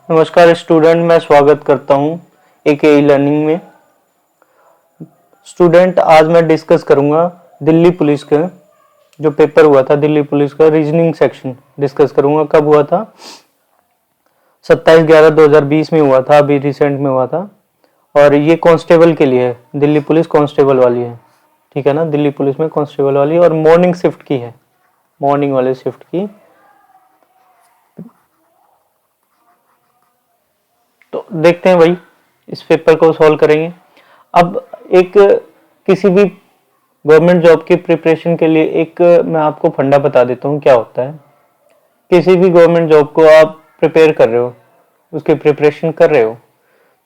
नमस्कार स्टूडेंट, मैं स्वागत करता हूं एके लर्निंग में। स्टूडेंट, आज मैं डिस्कस करूंगा दिल्ली पुलिस का जो पेपर हुआ था, दिल्ली पुलिस का रीजनिंग सेक्शन डिस्कस करूंगा। कब हुआ था? 27/11/2020 में हुआ था, अभी रिसेंट में हुआ था। और ये कांस्टेबल के लिए है, दिल्ली पुलिस कांस्टेबल वाली है, ठीक है ना। दिल्ली पुलिस में कांस्टेबल वाली और मॉर्निंग शिफ्ट की है, मॉर्निंग वाले शिफ्ट की। तो देखते हैं भाई, इस पेपर को सॉल्व करेंगे। अब एक किसी भी गवर्नमेंट जॉब की प्रिपरेशन के लिए एक मैं आपको फंडा बता देता हूँ क्या होता है। किसी भी गवर्नमेंट जॉब को आप प्रिपेयर कर रहे हो, उसकी प्रिपरेशन कर रहे हो,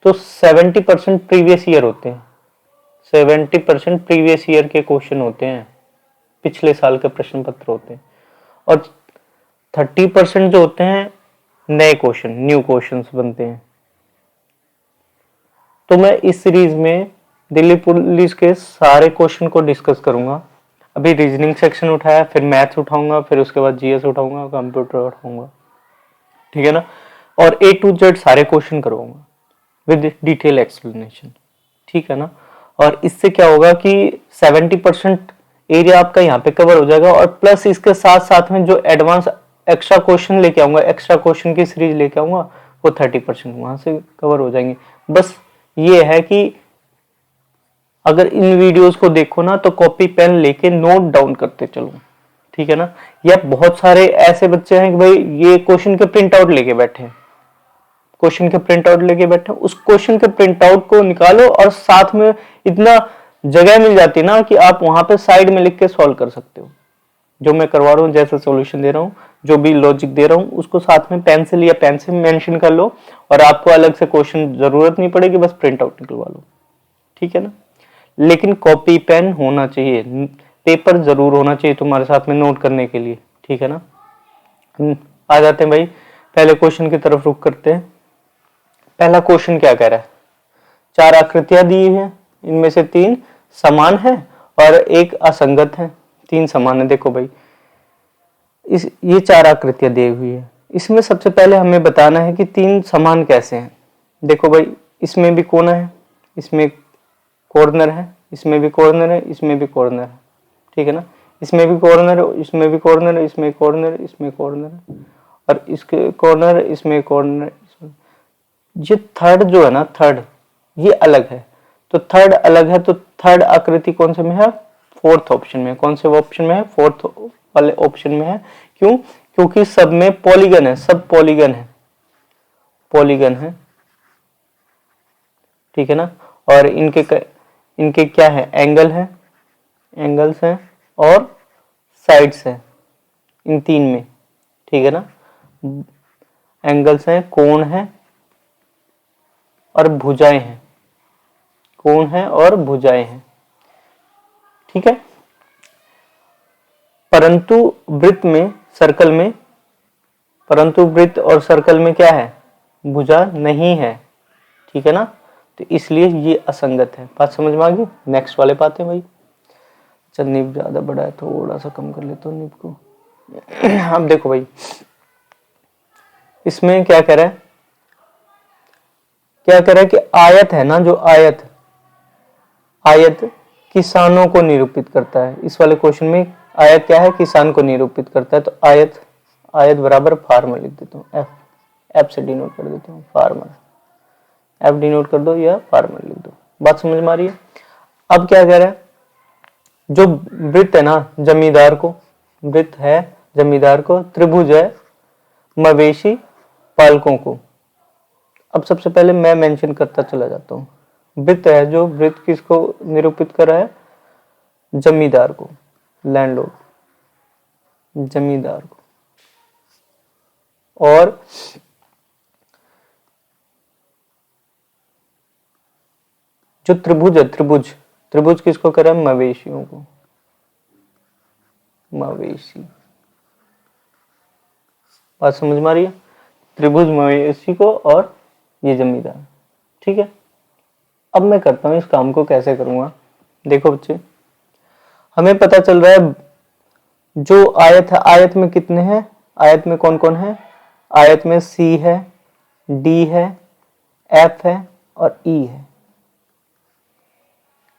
तो 70% प्रीवियस ईयर होते हैं। 70% प्रीवियस ईयर के क्वेश्चन होते हैं, पिछले साल के प्रश्न पत्र होते हैं। और 30% जो होते हैं नए क्वेश्चन, न्यू क्वेश्चन बनते हैं। तो मैं इस सीरीज में दिल्ली पुलिस के सारे क्वेश्चन को डिस्कस करूंगा। अभी रीजनिंग सेक्शन उठाया, फिर मैथ्स उठाऊंगा, फिर उसके बाद जीएस उठाऊंगा, कंप्यूटर उठाऊंगा, ठीक है ना। और ए टू जेड सारे क्वेश्चन करवाऊंगा विद डिटेल एक्सप्लेनेशन, ठीक है ना। और इससे क्या होगा कि 70% एरिया आपका यहाँ पे कवर हो जाएगा। और प्लस इसके साथ साथ में जो एडवांस एक्स्ट्रा क्वेश्चन लेके आऊंगा, एक्स्ट्रा क्वेश्चन की सीरीज लेके आऊंगा, वो 30% वहां से कवर हो जाएंगे। बस ये है कि अगर इन वीडियोस को देखो ना तो कॉपी पेन लेके नोट डाउन करते चलो, ठीक है ना। या बहुत सारे ऐसे बच्चे हैं कि भाई ये क्वेश्चन के प्रिंट आउट लेके बैठे हैं, क्वेश्चन के प्रिंट आउट लेके बैठे, उस क्वेश्चन के प्रिंट आउट को निकालो और साथ में इतना जगह मिल जाती है ना कि आप वहां पे साइड में लिख के सॉल्व कर सकते हो। जो मैं करवा रहा हूँ, जैसे सॉल्यूशन दे रहा हूँ, जो भी लॉजिक दे रहा हूँ, उसको साथ में पेंसिल या पेन से मेंशन कर लो और आपको अलग से क्वेश्चन जरूरत नहीं पड़ेगी, बस प्रिंट आउट निकलवा लो, ठीक है ना। लेकिन कॉपी पेन होना चाहिए, पेपर जरूर होना चाहिए तुम्हारे साथ में नोट करने के लिए, ठीक है ना। आ जाते हैं भाई, पहले क्वेश्चन की तरफ रुक करते हैं। पहला क्वेश्चन क्या कह रहा है? 4 आकृतियां दी हैं, इनमें से 3 समान है और एक असंगत है। 3 समान है। देखो भाई, ये 4 आकृतियां दी हुई है, इसमें सबसे पहले हमें बताना है कि 3 समान कैसे हैं। देखो भाई, इसमें भी कोना है, इसमें कॉर्नर है, इसमें भी कॉर्नर है, इसमें भी कॉर्नर है, ठीक है ना। इसमें भी कॉर्नर है, इसमें भी कॉर्नर है, इसमें कॉर्नर है, इसमें कॉर्नर है, और इसके कॉर्नर है, इसमें कॉर्नर है। ये थर्ड जो है ना, थर्ड ये अलग है। तो थर्ड अलग है, तो थर्ड आकृति कौन से में है? फोर्थ ऑप्शन में। कौन से ऑप्शन में है? फोर्थ वाले ऑप्शन में है। क्यों? क्योंकि सब में पॉलीगन है, सब पॉलीगन है, पॉलीगन है, ठीक है ना। और इनके क्या है? एंगल है, एंगल्स हैं और साइड्स हैं, इन 3 में, ठीक है ना। एंगल्स हैं, कोण है और भुजाएं हैं, कोण है और भुजाएं हैं, ठीक है। परंतु वृत्त में, सर्कल में, परंतु वृत्त और सर्कल में क्या है? भुजा नहीं है, ठीक है ना। तो इसलिए ये असंगत है। बात समझ में आ गई? नेक्स्ट वाले पाते हैं भाई। चल, निब ज्यादा बड़ा है, थोड़ा सा कम कर लेता हूँ निब को। अब देखो भाई, इसमें क्या कह रहा है? क्या कह रहा है कि आयत है ना, जो आयत, आयत किसानों को निरूपित करता है। इस वाले क्वेश्चन में आयत क्या है? किसान को निरूपित करता है। तो आयत, आयत बराबर फार्मर लिख देता हूँ, एफ, एफ से डिनोट कर देता हूँ, फार्मर, एफ डिनोट कर दो या फार्मर लिख दो। बात समझ में आ रही है? अब क्या कह रहा है? जो वृत्त है ना, जमींदार को, वृत्त है जमींदार को, त्रिभुज है मवेशी पालकों को। अब सबसे पहले मैं मेंशन करता चला जाता हूँ। वृत्त है, जो वृत्त किसको निरूपित कर रहा है? जमींदार को, लैंडलॉर्ड, जमींदार को। और जो त्रिभुज है, त्रिभुज, त्रिभुज किसको कर रहा है? मवेशियों को, मवेशी। बात समझ में आ रही है? त्रिभुज मवेशी को और ये जमींदार, ठीक है। अब मैं करता हूं इस काम को, कैसे करूंगा? देखो बच्चे, हमें पता चल रहा है जो आयत है, आयत में कितने हैं? आयत में कौन कौन है? आयत में सी है, डी है, एफ है और ई है।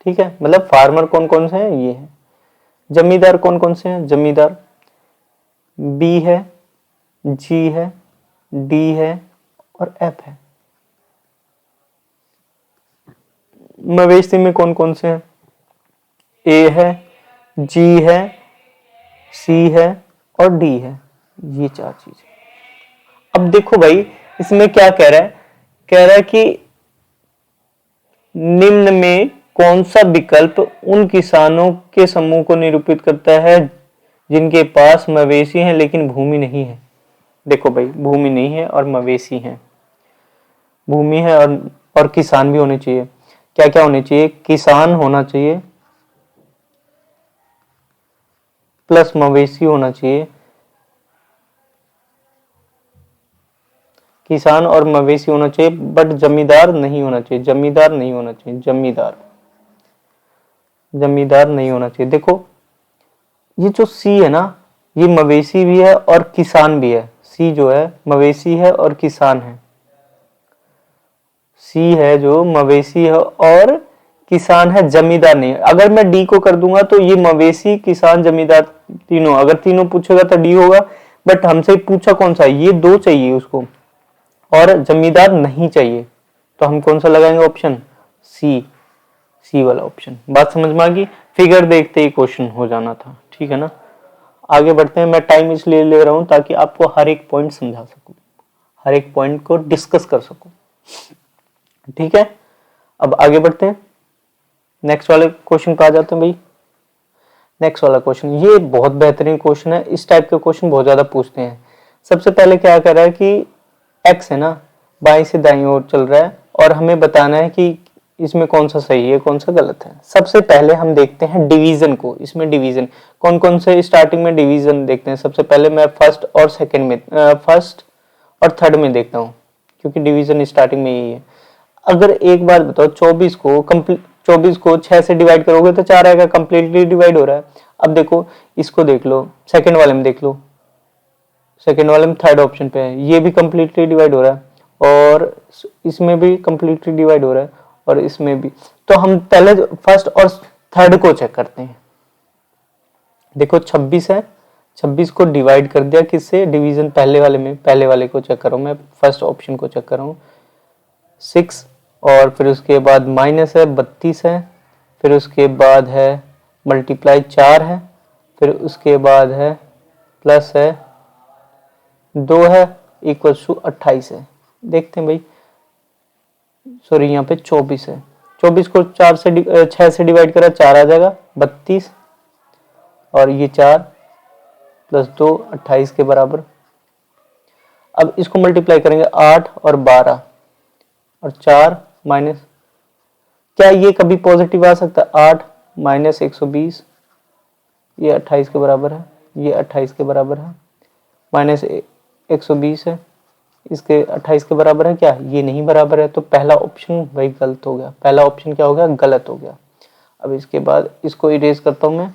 ठीक है, मतलब फार्मर कौन कौन से हैं, ये है। जमींदार कौन कौन से हैं, जमींदार बी है, जी है, डी है और एफ है। मवेशी में कौन कौन से हैं, ए है, जी है, सी है और डी है, ये चार चीजें। अब देखो भाई इसमें क्या कह रहा है कि निम्न में कौन सा विकल्प उन किसानों के समूह को निरूपित करता है जिनके पास मवेशी हैं लेकिन भूमि नहीं है। देखो भाई भूमि नहीं है और मवेशी हैं, भूमि है और किसान भी होने चाहिए। क्या क्या होने चाहिए, किसान होना चाहिए प्लस मवेशी होना चाहिए, किसान और मवेशी होना चाहिए, बट जमींदार नहीं होना चाहिए, जमींदार नहीं होना चाहिए, जमींदार नहीं होना चाहिए। देखो ये जो सी है ना, ये मवेशी भी है और किसान भी है। सी जो है मवेशी है और किसान है, सी है जो मवेशी है और किसान है, जमींदार नहीं है। अगर मैं डी को कर दूंगा तो ये मवेशी, किसान, जमींदार तीनों, अगर तीनों पूछेगा तो डी होगा, बट हमसे पूछा कौन सा, ये दो चाहिए उसको और जमींदार नहीं चाहिए, तो हम कौन सा लगाएंगे ऑप्शन सी, सी वाला ऑप्शन। बात समझ में आ गई, फिगर देखते ही क्वेश्चन हो जाना था। ठीक है ना, आगे बढ़ते हैं। मैं टाइम इसलिए ले रहा हूं ताकि आपको हर एक पॉइंट समझा सकूं, हर एक पॉइंट को डिस्कस कर सकूं। ठीक है, अब आगे बढ़ते हैं, नेक्स्ट वाले क्वेश्चन पे आ जाते हैं भाई। नेक्स्ट वाला क्वेश्चन ये बहुत बेहतरीन क्वेश्चन है, इस टाइप के क्वेश्चन बहुत ज्यादा पूछते हैं। सबसे पहले क्या कर रहा है कि एक्स है ना, बाएं से दाईं ओर चल रहा है और हमें बताना है कि इसमें कौन सा सही है कौन सा गलत है। सबसे पहले हम देखते हैं डिवीजन को। इसमें डिवीजन कौन कौन से, स्टार्टिंग में डिवीजन देखते हैं। सबसे पहले मैं फर्स्ट और सेकंड में, फर्स्ट और थर्ड में देखता हूँ, क्योंकि डिवीजन स्टार्टिंग में यही है। अगर एक बात बताओ, 24 को 6 से डिवाइड करोगे तो 4 आएगा, कंप्लीटली डिवाइड हो रहा है। अब देखो इसको देख लो, सेकंड वाले में देख लो, सेकंड वाले में थर्ड ऑप्शन पे है, ये भी कंप्लीटली डिवाइड हो रहा है और इसमें भी कंप्लीटली डिवाइड हो रहा है और इसमें भी। तो हम पहले फर्स्ट और थर्ड को चेक करते हैं। देखो 26 है, 26 को डिवाइड कर दिया किससे, डिवीजन पहले वाले में, पहले वाले को चेक कर रहा हूं मैं, फर्स्ट ऑप्शन को चेक कर रहा हूं, 6 और फिर उसके बाद माइनस है 32 है, फिर उसके बाद है मल्टीप्लाई 4 है, फिर उसके बाद है प्लस है 2 है, इक्वल टू 28 है। देखते हैं भाई, सॉरी यहाँ पे 24 है, 24 को 6 से डिवाइड करा 4 आ जाएगा, 32 और ये 4 प्लस 2 28 के बराबर। अब इसको मल्टीप्लाई करेंगे 8 और 12 और 4 माइनस, क्या ये कभी पॉजिटिव आ सकता है, 8 माइनस 120, ये 28 के बराबर है, ये 28 के बराबर है, माइनस 120 है, इसके 28 के बराबर है क्या, ये नहीं बराबर है, तो पहला ऑप्शन भाई गलत हो गया, पहला ऑप्शन क्या हो गया, गलत हो गया। अब इसके बाद इसको इरेज करता हूं मैं,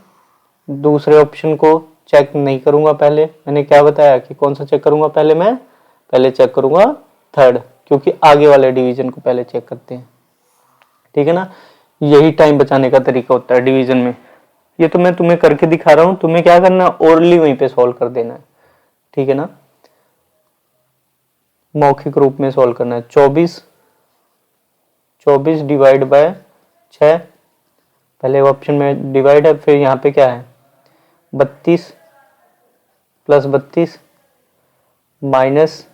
दूसरे ऑप्शन को चेक नहीं करूंगा। पहले मैंने क्या बताया कि कौन सा चेक करूंगा, पहले चेक करूंगा थर्ड, क्योंकि आगे वाले डिवीजन को पहले चेक करते हैं। ठीक है ना, यही टाइम बचाने का तरीका होता है डिवीजन में। ये तो मैं तुम्हें करके दिखा रहा हूं, तुम्हें क्या करना है, ओरली वहीं पे सॉल्व कर देना है। ठीक है ना, मौखिक रूप में सॉल्व करना है। 24 डिवाइड बाय 6, पहले ऑप्शन में डिवाइड है, फिर यहाँ पे क्या है 32 प्लस 32 माइनस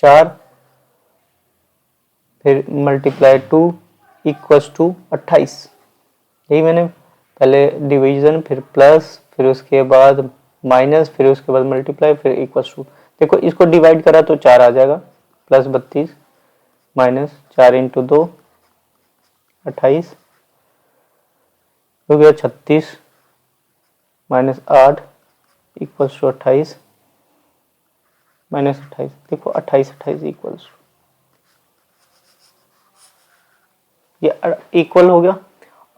4 फिर मल्टीप्लाई 2 इक्वल्स टू 28। यही मैंने पहले डिवीजन, फिर प्लस, फिर उसके बाद माइनस, फिर उसके बाद मल्टीप्लाई, फिर इक्वल्स टू। देखो इसको डिवाइड करा तो 4 आ जाएगा, प्लस 32 माइनस 4 इंटू 2 28 हो गया 36 माइनस 8 इक्वल्स टू 28 माइनस 28। देखो 28 इक्वल्स, ये इक्वल हो गया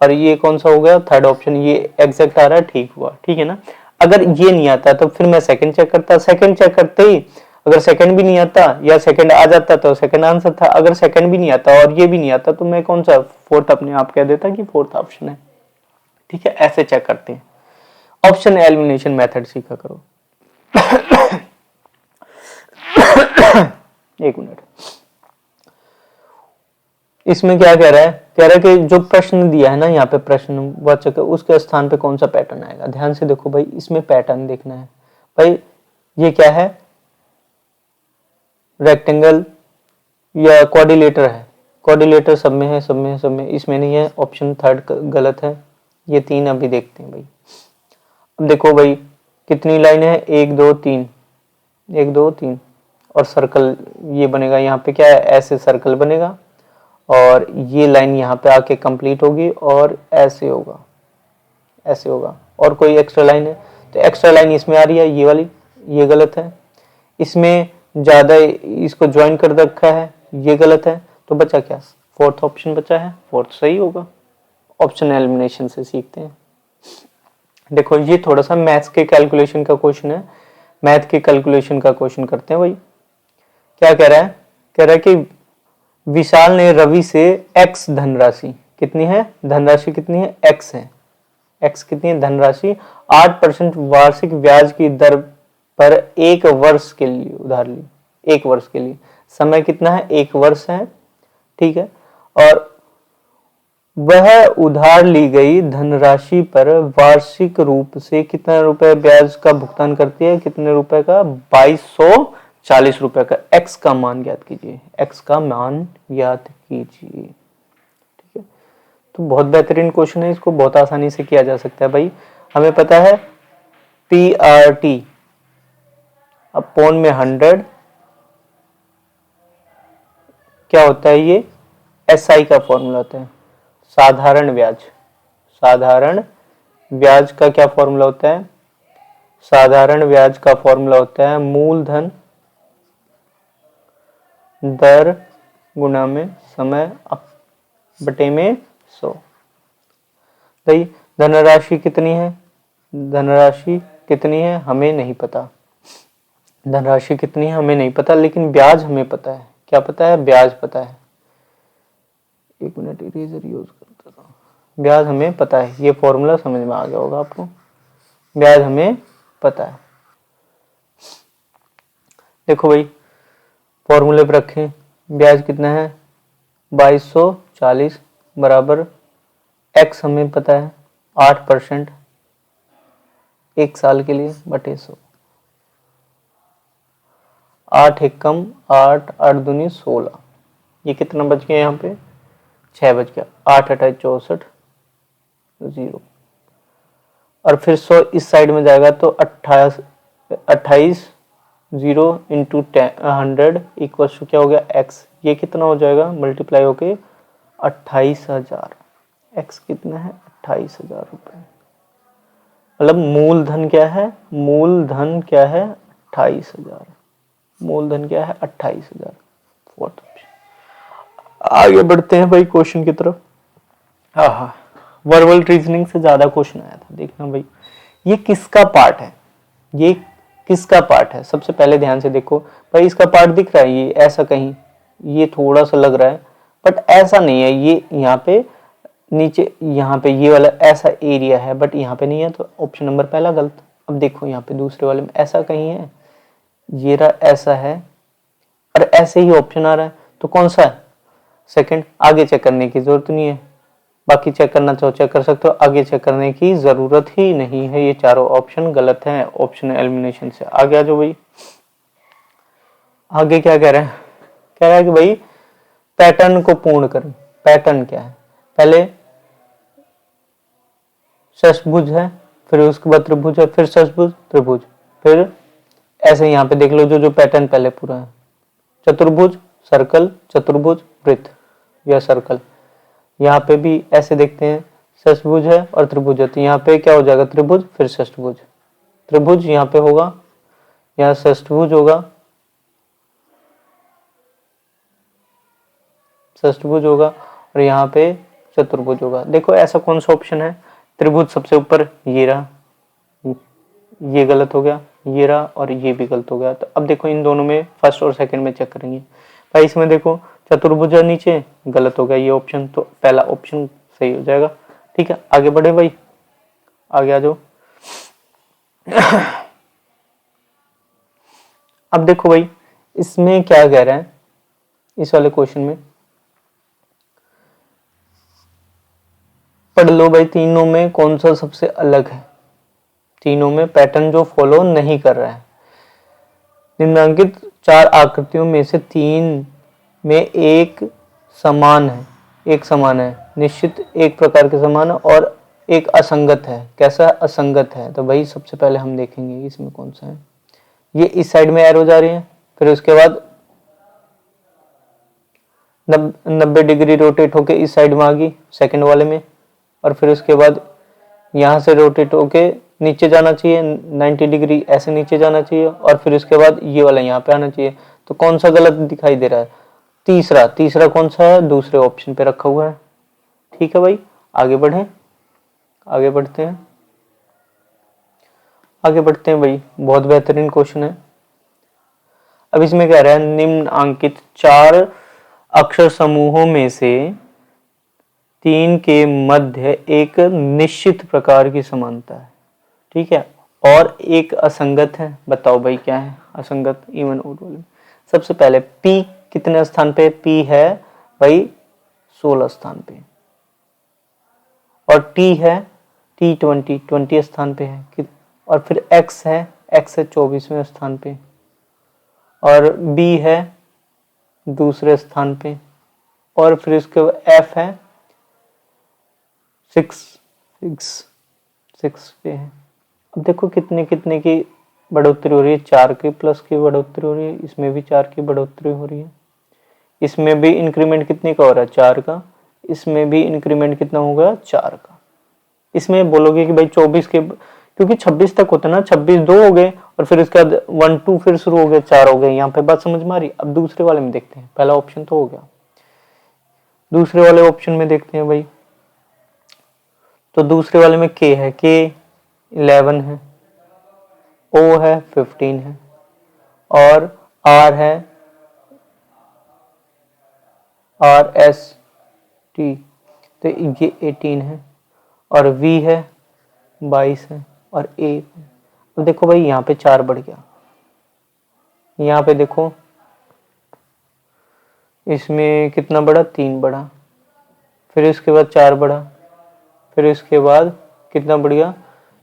और ये कौन सा हो गया, थर्ड ऑप्शन, ये एग्जैक्ट आ रहा है, ठीक हुआ। ठीक है ना, अगर ये नहीं आता तो फिर मैं सेकंड चेक करता, सेकंड चेक करते ही अगर सेकंड भी नहीं आता या सेकंड आ जाता तो सेकंड आंसर था, अगर सेकंड भी नहीं आता और ये भी नहीं आता तो मैं कौन सा फोर्थ अपने आप कह देता कि फोर्थ ऑप्शन है। ठीक है, ऐसे चेक करते हैं। ऑप्शन एलिमिनेशन मेथड सीखा करो। एक मिनट, इसमें क्या कह रहा है, कह रहा है कि जो प्रश्न दिया है ना यहाँ पे प्रश्नवाचक उसके स्थान पे कौन सा पैटर्न आएगा। ध्यान से देखो भाई, इसमें पैटर्न देखना है भाई। ये क्या है, रेक्टेंगल या क्वाड्रिलेटर है, क्वाड्रिलेटर सब में है, सब में है, सब में, इसमें नहीं है, ऑप्शन थर्ड गलत है। ये तीन अभी देखते हैं भाई। अब देखो भाई कितनी लाइन है, 1 2 3, 1 2 3 और सर्कल ये बनेगा, यहाँ पे क्या है, ऐसे सर्कल बनेगा और ये लाइन यहाँ पे आके कंप्लीट होगी और ऐसे होगा, ऐसे होगा। और कोई एक्स्ट्रा लाइन है तो एक्स्ट्रा लाइन इसमें आ रही है, ये वाली, ये गलत है। इसमें ज्यादा इसको ज्वाइन कर रखा है, ये गलत है। तो बचा क्या, फोर्थ ऑप्शन बचा है, फोर्थ सही होगा। ऑप्शन एलिमिनेशन से सीखते हैं। देखो ये थोड़ा सा मैथ्स के कैलकुलेशन का क्वेश्चन है, मैथ के कैलकुलेशन का क्वेश्चन करते हैं भाई। क्या कह रहा है, कह रहा है कि विशाल ने रवि से x धनराशि कितनी है, धनराशि कितनी है, x है, x कितनी है धनराशि, 8% वार्षिक ब्याज की दर पर 1 वर्ष के लिए उधार ली, 1 वर्ष के लिए। समय कितना है, 1 वर्ष है। ठीक है, और वह उधार ली गई धनराशि पर वार्षिक रूप से कितना रुपए ब्याज का भुगतान करती है, कितने रुपए का, 2240 रुपए का। x का मान ज्ञात कीजिए, x का मान ज्ञात कीजिए। ठीक है, तो बहुत बेहतरीन क्वेश्चन है, इसको बहुत आसानी से किया जा सकता है भाई। हमें पता है PRT अपॉन में 100 क्या होता है, ये SI का फॉर्मूला होता है, साधारण ब्याज। साधारण ब्याज का क्या फॉर्मूला होता है, साधारण ब्याज का फॉर्मूला होता है मूलधन दर गुना में समय बटे में 100। भाई धनराशि कितनी है, धनराशि कितनी है हमें नहीं पता, धनराशि कितनी है हमें नहीं पता, लेकिन ब्याज हमें पता है। क्या पता है, ब्याज पता है। एक मिनट इरेजर यूज करता था। ब्याज हमें पता है, ये फॉर्मूला समझ में आ गया होगा आपको, ब्याज हमें पता है। देखो भाई फॉर्मूले पर रखें, ब्याज कितना है 2240 बराबर x हमें पता है 8% 1 साल के लिए बटे 100। 8 एक कम 8, 8 दूनी 16, ये कितना बच गया, यहाँ पे 6 बच गया। 8 28 64 0 और फिर 100 इस साइड में जाएगा तो 28 0 इंटू 100 इक्वल टू क्या हो गया x। ये कितना हो जाएगा मल्टीप्लाई होके 28,000। x कितना है 28,000 रुपए। मतलब मूलधन क्या है, मूलधन क्या है 28,000, मूलधन क्या है 28,000। Fourth option. आगे बढ़ते हैं भाई क्वेश्चन की तरफ। हाँ, वर्बल रीजनिंग से ज्यादा क्वेश्चन आया था, देखना भाई ये किसका पार्ट है, ये किसका पार्ट है। सबसे पहले ध्यान से देखो भाई, इसका पार्ट दिख रहा है, ये ऐसा कहीं, ये थोड़ा सा लग रहा है बट ऐसा नहीं है, ये यहाँ पे नीचे, यहाँ पे ये वाला ऐसा एरिया है बट यहाँ पे नहीं है, तो ऑप्शन नंबर पहला गलत। अब देखो यहाँ पे दूसरे वाले में ऐसा कहीं है, ये रहा ऐसा है और ऐसे ही ऑप्शन आ रहा है, तो कौन सा है सेकंड। आगे चेक करने की जरूरत नहीं है, बाकी चेक करना चाहो चेक कर सकते हो, आगे चेक करने की जरूरत ही नहीं है, ये चारों ऑप्शन गलत हैं। ऑप्शन एलिमिनेशन से आगे आ जाओ भाई। आगे क्या कह रहा है, कह रहा है कि भाई पैटर्न को पूर्ण करें। पैटर्न क्या है, पहले षष्भुज है, फिर उसके बाद त्रिभुज है, फिर षष्भुज त्रिभुज, फिर ऐसे यहाँ पे देख लो जो पैटर्न पहले पूरा है, चतुर्भुज सर्कल, चतुर्भुज वृत्त या सर्कल। यहाँ पे भी ऐसे देखते हैं, षष्भुज है और त्रिभुज है, तो यहाँ पे क्या हो जाएगा त्रिभुज फिर षष्ठभुज, त्रिभुज यहाँ पे होगा, यहाँ षष्ठभुज होगा, षष्ठभुज होगा और यहाँ पे चतुर्भुज होगा। देखो ऐसा कौन सा ऑप्शन है, त्रिभुज सबसे ऊपर ये रहा, ये गलत हो गया, ये रहा और ये भी गलत हो गया। तो अब देखो इन दोनों में फर्स्ट और सेकंड में चेक करेंगे भाई। इसमें देखो चतुर्भुज है नीचे, गलत हो गया ये ऑप्शन, तो पहला ऑप्शन सही हो जाएगा। ठीक है, आगे बढ़े भाई, आगे आ जाओ। अब देखो भाई इसमें क्या कह रहा है, इस वाले क्वेश्चन में पढ़ लो भाई, तीनों में कौन सा सबसे अलग है, तीनों में पैटर्न जो फॉलो नहीं कर रहा है। निम्नलिखित 4 आकृतियों में से 3 में एक समान है, निश्चित एक प्रकार के समान है और एक असंगत है। कैसा असंगत है, तो भाई सबसे पहले हम देखेंगे इसमें कौन सा है। ये इस साइड में एरो जा रही है, फिर उसके बाद 90 डिग्री रोटेट होके इस साइड में आ गई सेकंड वाले में, और फिर उसके बाद यहाँ से रोटेट होके नीचे जाना चाहिए 90 डिग्री, ऐसे नीचे जाना चाहिए, और फिर उसके बाद ये वाला यहाँ पे आना चाहिए। तो कौन सा गलत दिखाई दे रहा है, तीसरा कौन सा है, दूसरे ऑप्शन पे रखा हुआ है। ठीक है भाई, आगे बढ़े, आगे बढ़ते हैं भाई, बहुत बेहतरीन क्वेश्चन है। अब इसमें कह रहा है निम्नलिखित 4 अक्षर समूहों में से 3 के मध्य एक निश्चित प्रकार की समानता है, ठीक है, और एक असंगत है। बताओ भाई क्या है असंगत, इवन ओड वाले। सबसे पहले P कितने स्थान पे, P है भाई 16 स्थान पे, और T है T20 स्थान पे है, और फिर X है 24वें स्थान पे, और B है दूसरे स्थान पे, और फिर इसके बाद F है 6 पे है। अब देखो कितने की बढ़ोतरी हो रही है, 4 की प्लस की बढ़ोतरी हो रही है, इसमें भी 4 की बढ़ोतरी हो रही है, इसमें भी इंक्रीमेंट कितने का हो रहा है 4 का, इसमें भी इंक्रीमेंट कितना होगा 4 का। इसमें बोलोगे कि भाई 24 के, क्योंकि 26 तक होता है ना, 26 2 हो गए और फिर उसके बाद 1 2 फिर शुरू हो गए 4 हो गए। यहाँ पे बात समझ में आ रही। अब दूसरे वाले में देखते हैं, पहला ऑप्शन तो हो गया, दूसरे वाले ऑप्शन में देखते हैं भाई। तो दूसरे वाले में K है, K 11 है, O है 15 है, और R है RST तो ये 18 है, और V है 22 है, और A है। अब देखो भाई यहाँ पे 4 बढ़ गया, यहाँ पे देखो इसमें कितना बढ़ा 3 बढ़ा, फिर इसके बाद 4 बढ़ा, फिर इसके बाद कितना बढ़ गया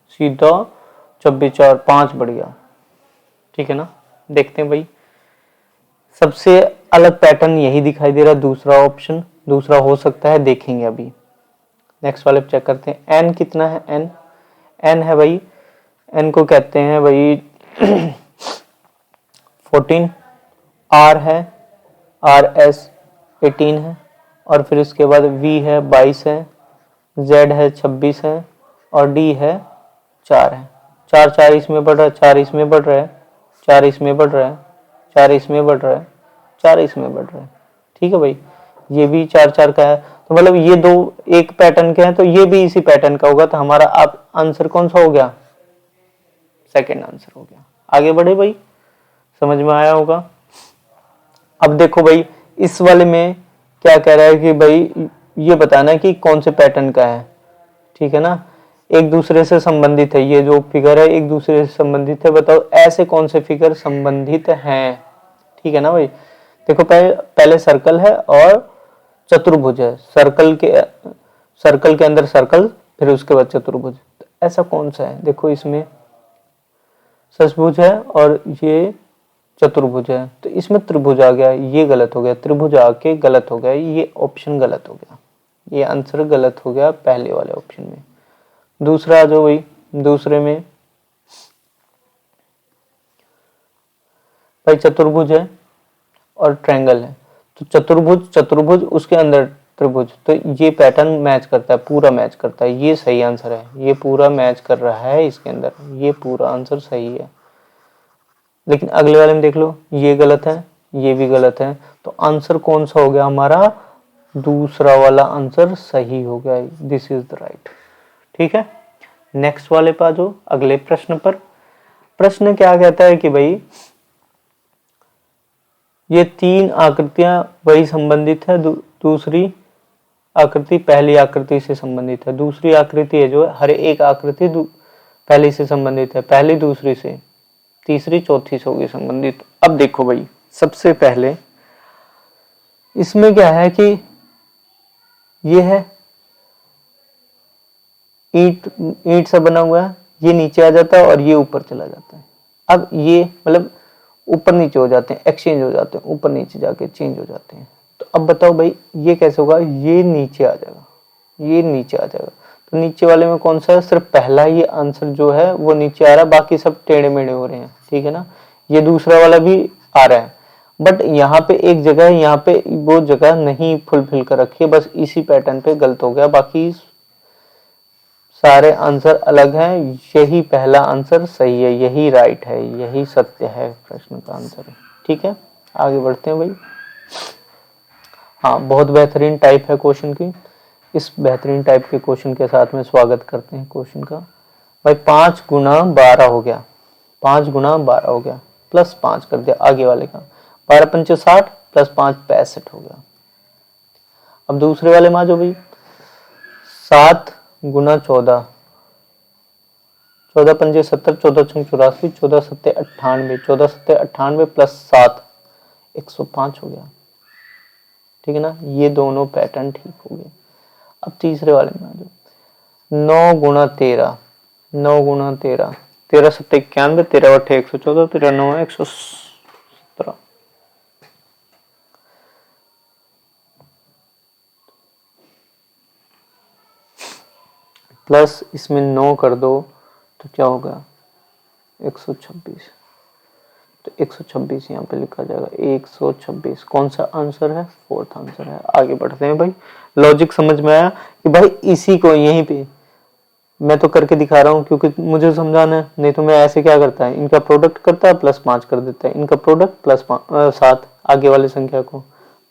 सीधा 26 और 5 बढ़ गया। ठीक है ना, देखते हैं भाई सबसे अलग पैटर्न यही दिखाई दे रहा है, दूसरा ऑप्शन, दूसरा हो सकता है, देखेंगे अभी। नेक्स्ट वाले पे चेक करते हैं। n कितना है, n है भाई, n को कहते हैं भाई 14, r है RS 18 है, और फिर इसके बाद V है 22 है, Z है 26 है, और D है 4 है। 4 इसमें बढ़ रहा है, 4 इसमें बढ़ रहा है, 4 इसमें बढ़ रहा है, 4 इसमें बढ़ रहा है, 4 इसमें बढ़ रहा है। ठीक है भाई, ये भी 4 का है, तो मतलब ये दो एक पैटर्न के हैं, तो ये भी इसी पैटर्न का होगा। तो हमारा अब आंसर कौन सा हो गया, सेकंड आंसर हो गया। आगे बढ़े भाई, समझ में आया होगा। अब देखो भाई इस वाले में क्या कह रहा है कि भाई ये बताना है कि कौन से पैटर्न का है। ठीक है ना, एक दूसरे से संबंधित है, ये जो फिगर है एक दूसरे से संबंधित है। बताओ ऐसे कौन से फिगर संबंधित हैं। ठीक है ना भाई, देखो पहले सर्कल है और चतुर्भुज है, सर्कल के अंदर सर्कल, फिर उसके बाद चतुर्भुज। तो ऐसा कौन सा है, देखो इसमें षट्भुज है और ये चतुर्भुज है, तो इसमें त्रिभुज आ गया, ये गलत हो गया, त्रिभुज आके गलत हो गया, ये ऑप्शन गलत हो गया, ये आंसर गलत हो गया पहले वाले ऑप्शन में। दूसरा आ जाओ भाई, दूसरे में भाई चतुर्भुज है और ट्रायंगल है, तो चतुर्भुज उसके अंदर त्रिभुज, तो ये पैटर्न मैच करता है, पूरा मैच करता है, ये सही आंसर है, ये पूरा मैच कर रहा है इसके अंदर, ये पूरा आंसर सही है। लेकिन अगले वाले में देख लो, ये गलत है, ये भी गलत है, तो आंसर कौन सा हो गया हमारा, दूसरा वाला आंसर सही हो गया, दिस इज द राइट। ठीक है, नेक्स्ट वाले पर जो अगले प्रश्न पर। प्रश्न क्या कहता है कि भाई ये तीन आकृतियां वही संबंधित है, दूसरी आकृति पहली आकृति से संबंधित है, दूसरी आकृति है जो हर एक आकृति पहली से संबंधित है, पहली दूसरी से, तीसरी चौथी से होगी संबंधित। अब देखो भाई, सबसे पहले इसमें क्या है कि ये है ईंट से बना हुआ है, ये नीचे आ जाता है और ये ऊपर चला जाता है। अब ये मतलब ऊपर नीचे हो जाते हैं, एक्सचेंज हो जाते हैं, ऊपर नीचे जाके चेंज हो जाते हैं। तो अब बताओ भाई ये कैसे होगा, ये नीचे आ जाएगा, ये नीचे आ जाएगा। तो नीचे वाले में कौन सा है, सिर्फ पहला ही आंसर जो है वो नीचे आ रहा है, बाकी सब टेढ़े मेढ़े हो रहे हैं, ठीक है ना। ये दूसरा वाला भी आ रहा है, बट यहाँ पे एक जगह है, यहाँ पे वो जगह नहीं फुलफिल कर रखी है, बस इसी पैटर्न पे गलत हो गया, बाकी सारे आंसर अलग हैं। यही पहला आंसर सही है, यही राइट है, यही सत्य है प्रश्न का आंसर, ठीक है। आगे बढ़ते हैं भाई। हाँ, बहुत बेहतरीन टाइप है क्वेश्चन की। इस बेहतरीन टाइप के क्वेश्चन के साथ में स्वागत करते हैं क्वेश्चन का। भाई 5 गुना 12 हो गया, 5 गुना 12 हो गया, प्लस 5 कर दिया आगे वाले का, 12 पंचे 60 प्लस 5 65 हो गया। अब दूसरे वाले में आ जाओ भाई, 7 गुना 14, 14 पंजे 70, 14 छंग 84, 14 सत्ते 98, 14 सत्ते 98 प्लस 7 105 हो गया, ठीक है ना। ये दोनों पैटर्न ठीक हो गए। अब तीसरे वाले में आ जाओ, 9 गुना 13, 9 गुना 13, 13 सत्ते 91, 13 अट्ठे 114, 13 9 117, प्लस इसमें 9 कर दो तो क्या होगा 126, तो 126 यहाँ पे लिखा जाएगा 126। कौन सा आंसर है, फोर्थ आंसर है। आगे बढ़ते हैं भाई। लॉजिक समझ में आया कि भाई इसी को यहीं पे मैं तो करके दिखा रहा हूँ क्योंकि मुझे समझाना है, नहीं तो मैं ऐसे क्या करता है, इनका प्रोडक्ट करता है प्लस 5 कर देता है, इनका प्रोडक्ट प्लस 7, आगे वाले संख्या को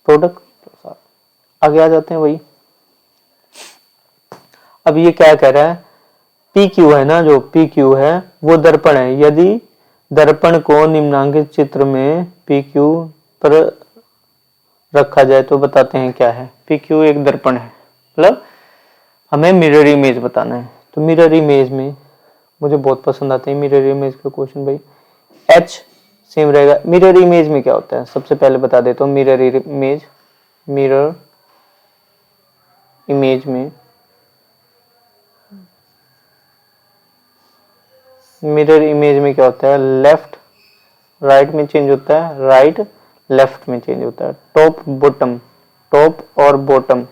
प्रोडक्ट प्लस 7। आगे आ जाते हैं भाई। अब ये क्या कह रहा है, पी क्यू है ना, जो पी क्यू है वो दर्पण है। यदि दर्पण को निम्नांकित चित्र में पी क्यू पर रखा जाए तो बताते हैं क्या है। पी क्यू एक दर्पण है, मतलब हमें मिरर इमेज बताना है। तो मिरर इमेज में मुझे बहुत पसंद आते हैं मिरर इमेज के क्वेश्चन भाई। एच सेम रहेगा। मिरर इमेज में क्या होता है, सबसे पहले बता देता हूँ। मिरर इमेज में मिरर इमेज में क्या होता है, लेफ्ट राइट में चेंज होता है, राइट लेफ्ट में चेंज होता है। टॉप और बॉटम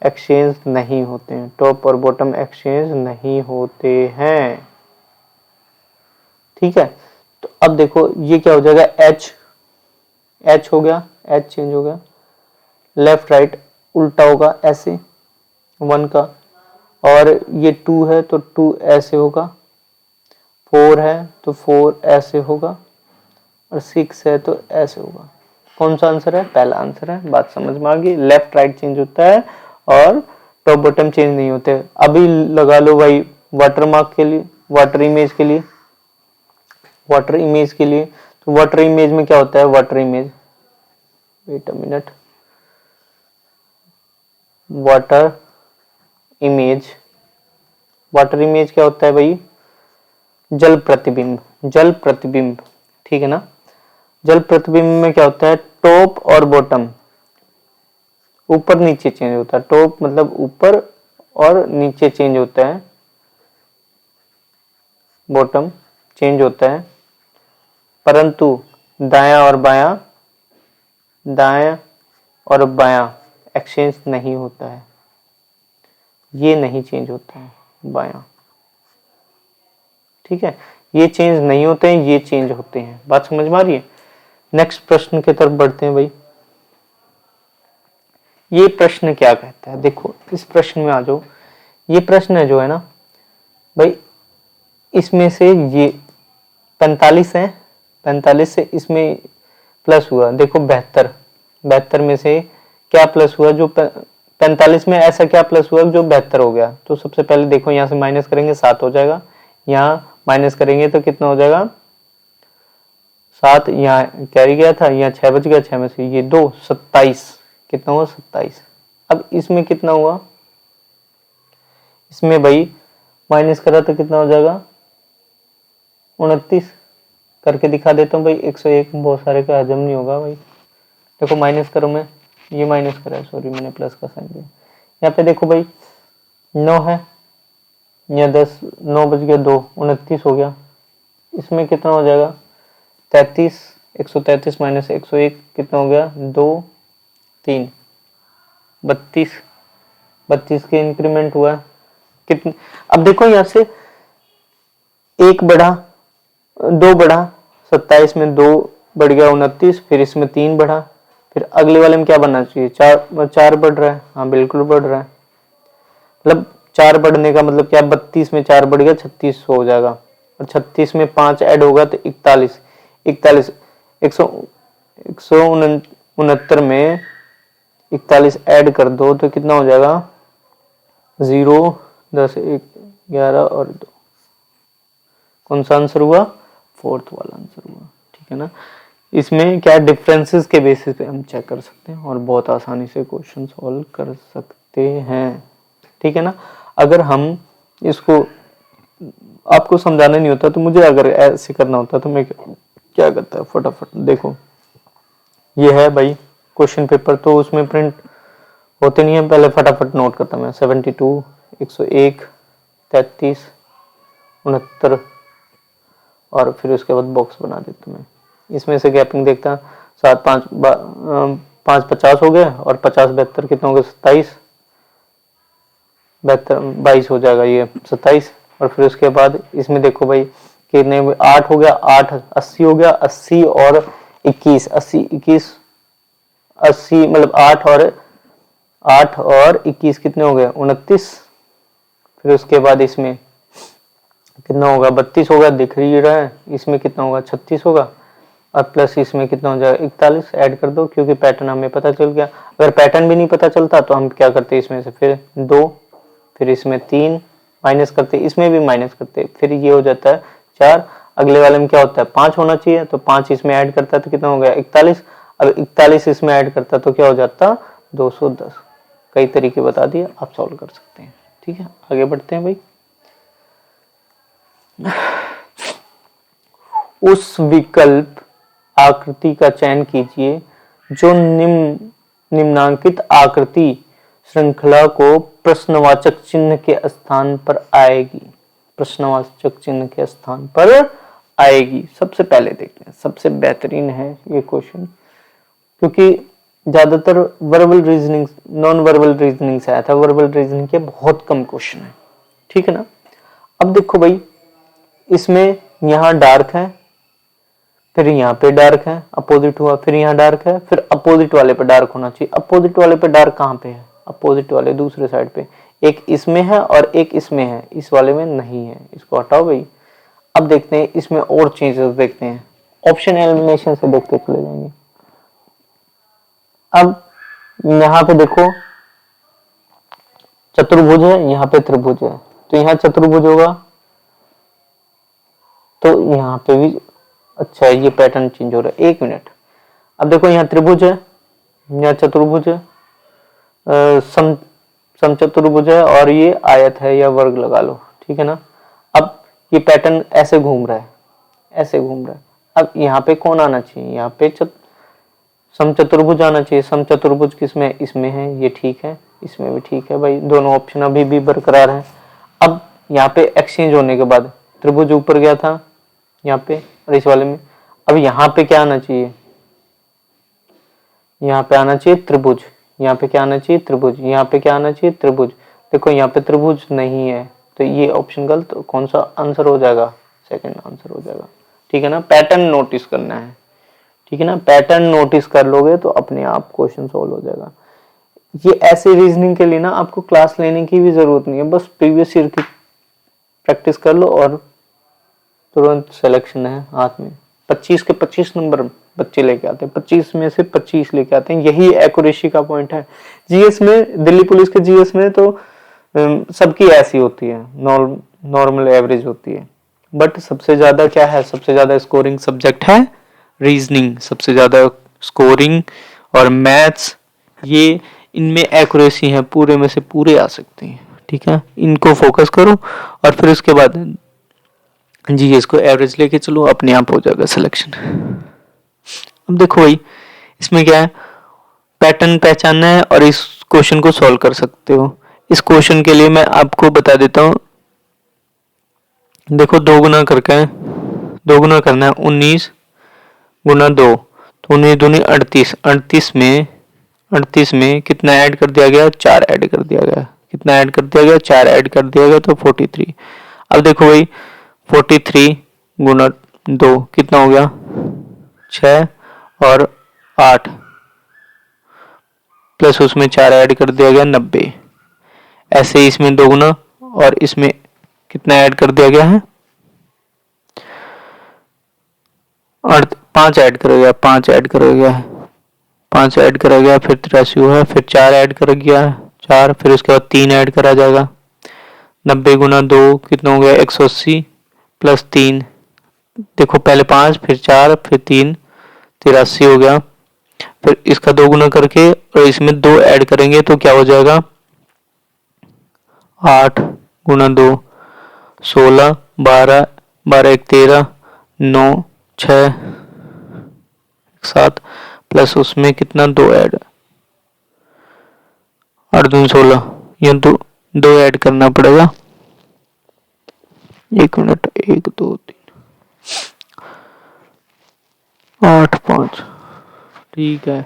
एक्सचेंज नहीं होते हैं, टॉप और बॉटम एक्सचेंज नहीं होते हैं, ठीक है। तो अब देखो ये क्या हो जाएगा, एच हो गया, एच चेंज हो गया, लेफ्ट राइट उल्टा होगा ऐसे 1 का, और ये 2 है तो 2 ऐसे होगा, 4 है तो 4 ऐसे होगा, और 6 है तो ऐसे होगा। कौन सा आंसर है, पहला आंसर है। बात समझ में आ गई। लेफ्ट राइट चेंज होता है और टॉप बॉटम चेंज नहीं होते। अभी लगा लो भाई वाटर मार्क के लिए, वाटर इमेज के लिए, तो वाटर इमेज में क्या होता है, water image, wait a minute, water image क्या होता है भाई, जल प्रतिबिंब, ठीक है ना। जल प्रतिबिंब में क्या होता है, टॉप और बॉटम ऊपर नीचे चेंज होता है। टॉप मतलब ऊपर और नीचे चेंज होता है, बॉटम चेंज होता है, परंतु दायां और बायां एक्सचेंज नहीं होता है। ये नहीं चेंज होता है बायां, ठीक है। ये चेंज नहीं होते हैं, ये चेंज होते हैं। बात समझ में आ रही है। नेक्स्ट प्रश्न की तरफ बढ़ते हैं भाई। ये प्रश्न क्या कहता है, देखो इस प्रश्न में आ जाओ। ये प्रश्न है जो है ना भाई, इसमें से ये 45 है, 45 से इसमें प्लस हुआ, देखो 72 में से क्या प्लस हुआ, जो 45 में ऐसा क्या प्लस हुआ जो 72 हो गया। तो सबसे पहले देखो यहाँ से माइनस करेंगे 7 हो जाएगा, यहाँ माइनस करेंगे तो कितना हो जाएगा 7, यहाँ कैरी गया था, यहाँ 6 बच गया, 6 में से ये 2, 27, कितना हुआ 27। अब इसमें कितना हुआ, इसमें भाई माइनस करा तो कितना हो जाएगा 29, करके दिखा देता हूँ भाई। 101 बहुत सारे का हजम नहीं होगा भाई। देखो माइनस करो, मैं ये माइनस करा, सॉरी मैंने प्लस का साइन दिया। यहाँ पे देखो भाई 9 है, यहाँ 10, 9 बज गया 2, 29 हो गया। इसमें कितना हो जाएगा 33, 133 माइनस 101 कितना हो गया 2, 3, 32, 32 के इंक्रीमेंट हुआ कितने। अब देखो यहाँ से 1 बढ़ा, 2 बढ़ा, 27 में 2 बढ़ गया 29, फिर इसमें 3 बढ़ा, फिर अगले वाले में क्या बनना चाहिए 4 बढ़ रहा है। हाँ बिल्कुल बढ़ रहा है, मतलब 4 बढ़ने का मतलब क्या, 32 में 4 बढ़ गया 36 हो जाएगा, और 36 में 5 ऐड होगा तो 41, 169 में 41 ऐड कर दो तो कितना हो जाएगा 0, 10, 1, 11 और 2। कौन सा आंसर हुआ, 4th वाला आंसर हुआ। ठीक है ना, इसमें क्या डिफरेंसेस के बेसिस पे हम चेक कर सकते हैं और बहुत आसानी से क्वेश्चन सॉल्व कर सकते हैं। ठीक है ना, अगर हम इसको आपको समझाना नहीं होता तो मुझे अगर ऐसे करना होता तो मैं क्या करता है, फटाफट देखो ये है भाई क्वेश्चन पेपर, तो उसमें प्रिंट होते नहीं है, पहले फटाफट नोट करता मैं 72, 101, 33, 69 और फिर उसके बाद बॉक्स बना देता मैं। इसमें से गैपिंग देखता 7, 5, 5 50 हो गए और 50 72 कितना हो गया 27, 22 हो जाएगा ये 27। और फिर उसके बाद इसमें देखो भाई कितने 8 हो गया, 8 80 हो गया, 80 और 21, 80 21 80 मतलब 8 और 21 कितने हो गए 29। फिर उसके बाद इसमें कितना होगा 32 होगा, दिख ही रहा है। इसमें कितना होगा 36 होगा और प्लस इसमें कितना हो जाएगा 41 ऐड कर दो, क्योंकि पैटर्न हमें पता चल गया। अगर पैटर्न भी नहीं पता चलता तो हम क्या करते इसमें से फिर 2, फिर इसमें 3 माइनस करते, इसमें भी माइनस करते, फिर ये हो जाता है 4। अगले वाले में क्या होता है 5 होना चाहिए, तो 5 इसमें ऐड करता है तो कितना हो गया 41। अब 41 इसमें ऐड करता तो क्या हो जाता 210। कई तरीके बता दिए, आप सॉल्व कर सकते हैं। ठीक है, आगे बढ़ते हैं भाई। उस विकल्प आकृति का चयन कीजिए जो निम्नांकित आकृति श्रृंखला को प्रश्नवाचक चिन्ह के स्थान पर आएगी। प्रश्नवाचक चिन्ह के स्थान पर आएगी। सबसे पहले देखते हैं, सबसे बेहतरीन है ये क्वेश्चन, क्योंकि ज्यादातर verbal reasoning, non verbal reasoning से आया था। वर्बल रीजनिंग के बहुत कम क्वेश्चन है। ठीक है ना, अब देखो भाई इसमें यहाँ डार्क है, फिर यहाँ पे डार्क है, अपोजिट हुआ, फिर यहाँ डार्क है, फिर अपोजिट वाले पे डार्क होना चाहिए। अपोजिट वाले पे डार्क कहाँ पे है, अपोजिट वाले दूसरे साइड पे, एक इसमें है और एक इसमें है, इस वाले में नहीं है, इसको हटाओ भाई। अब देखते हैं इसमें और चेंजेस देखते हैं, ऑप्शन एलिमिनेशन से देखते चले जाएंगे। अब यहाँ पे देखो चतुर्भुज है, यहाँ पे त्रिभुज है, तो यहाँ चतुर्भुज होगा तो यहाँ पे भी अच्छा है, ये पैटर्न चेंज हो रहा है। 1 मिनट, अब देखो यहाँ त्रिभुज है, यहाँ चतुर्भुज है, समचतुर्भुज है और ये आयत है या वर्ग लगा लो। ठीक है ना, अब ये पैटर्न ऐसे घूम रहा है, ऐसे घूम रहा है। अब यहाँ पे कौन आना चाहिए, यहाँ पे समचतुर्भुज आना चाहिए। समचतुर्भुज किसमें, इसमें है, ये ठीक है, इसमें भी ठीक है भाई, दोनों ऑप्शन अभी भी बरकरार है। अब यहाँ पे एक्सचेंज होने के बाद त्रिभुज ऊपर गया था यहाँ पे और इस वाले में, अब यहाँ पे क्या आना चाहिए, यहाँ पे आना चाहिए त्रिभुज, यहाँ पे क्या आना चाहिए त्रिभुज, यहाँ पे क्या आना चाहिए त्रिभुज। देखो यहाँ पे त्रिभुज नहीं है तो ये ऑप्शन गलत, तो कौन सा आंसर हो जाएगा, सेकंड आंसर हो जाएगा। ठीक है ना, पैटर्न नोटिस करना है। ठीक है ना, पैटर्न नोटिस कर लोगे तो अपने आप क्वेश्चन सॉल्व हो जाएगा। ये ऐसे रीजनिंग के लिए ना आपको क्लास लेने की भी जरूरत नहीं है, बस प्रीवियस ईयर की प्रैक्टिस कर लो और तुरंत सिलेक्शन है हाथ में। 25 के 25 नंबर बच्चे लेके आते हैं, 25 में से 25 लेके आते हैं, यही एक्यूरेसी का पॉइंट है। जीएस में, दिल्ली पुलिस के जीएस में तो सबकी ऐसी होती है, नॉर्मल एवरेज होती है, बट सबसे ज्यादा क्या है, सबसे ज्यादा स्कोरिंग सब्जेक्ट है रीजनिंग, सबसे ज्यादा स्कोरिंग। और मैथ्स, ये इनमें एक्यूरेसी है, पूरे में से पूरे आ सकते हैं, ठीक है। इनको फोकस करो और फिर उसके बाद जीएस को एवरेज लेके चलो, अपने आप हो जाएगा सिलेक्शन। अब देखो भाई, इसमें क्या है, पैटर्न पहचानना है और इस क्वेश्चन को सॉल्व कर सकते हो। इस क्वेश्चन के लिए मैं आपको बता देता हूँ। देखो, दो गुना करके, दो गुना करना है, 19 गुना 2, तो 19 दूनी 38, 38 में कितना ऐड कर दिया गया, 4 ऐड कर दिया गया। कितना ऐड कर दिया गया, 4 ऐड कर दिया गया, तो 43। अब देखो भाई, 43 गुना 2 कितना हो गया, 6 और 8, प्लस उसमें 4 ऐड कर दिया गया, 90। ऐसे ही इसमें 2 गुना और इसमें कितना ऐड कर दिया गया है, और 5 ऐड करा गया, 5 ऐड करा गया है, 5 ऐड करा गया, फिर 83 हुआ है, फिर 4 ऐड करा गया, 4, फिर उसके बाद 3 ऐड करा जाएगा। 90 गुना 2 कितना हो गया, 180 प्लस 3, देखो पहले 5 फिर 4 फिर 3, 83 हो गया। फिर इसका 2 गुना करके और इसमें 2 ऐड करेंगे तो क्या हो जाएगा, 8 गुना 2 16, 12, 12 एक 13, 9 6 7, प्लस उसमें कितना 2 ऐड, 8 दूनी 16, ये दो ऐड करना पड़ेगा। 1 मिनट, 1 2 3 8 5, ठीक है।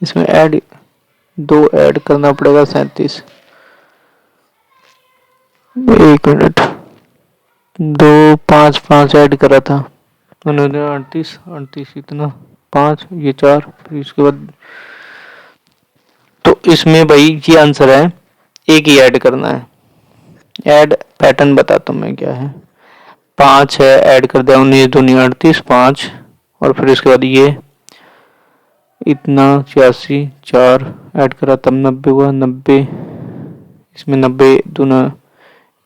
इसमें ऐड 2 ऐड करना पड़ेगा, 37। 1 मिनट, 2 5 5 ऐड करा था, 38 38 इतना 5, ये 4, फिर इसके बाद, तो इसमें भाई ये आंसर है, एक ही ऐड करना है। ऐड पैटर्न बताता हूँ मैं क्या है। 5 है, ऐड कर दिया, 19 दूनी 38, 5, और फिर इसके बाद ये इतना 86, 4 ऐड करा तब 90 हुआ, 90, इसमें 90 दूना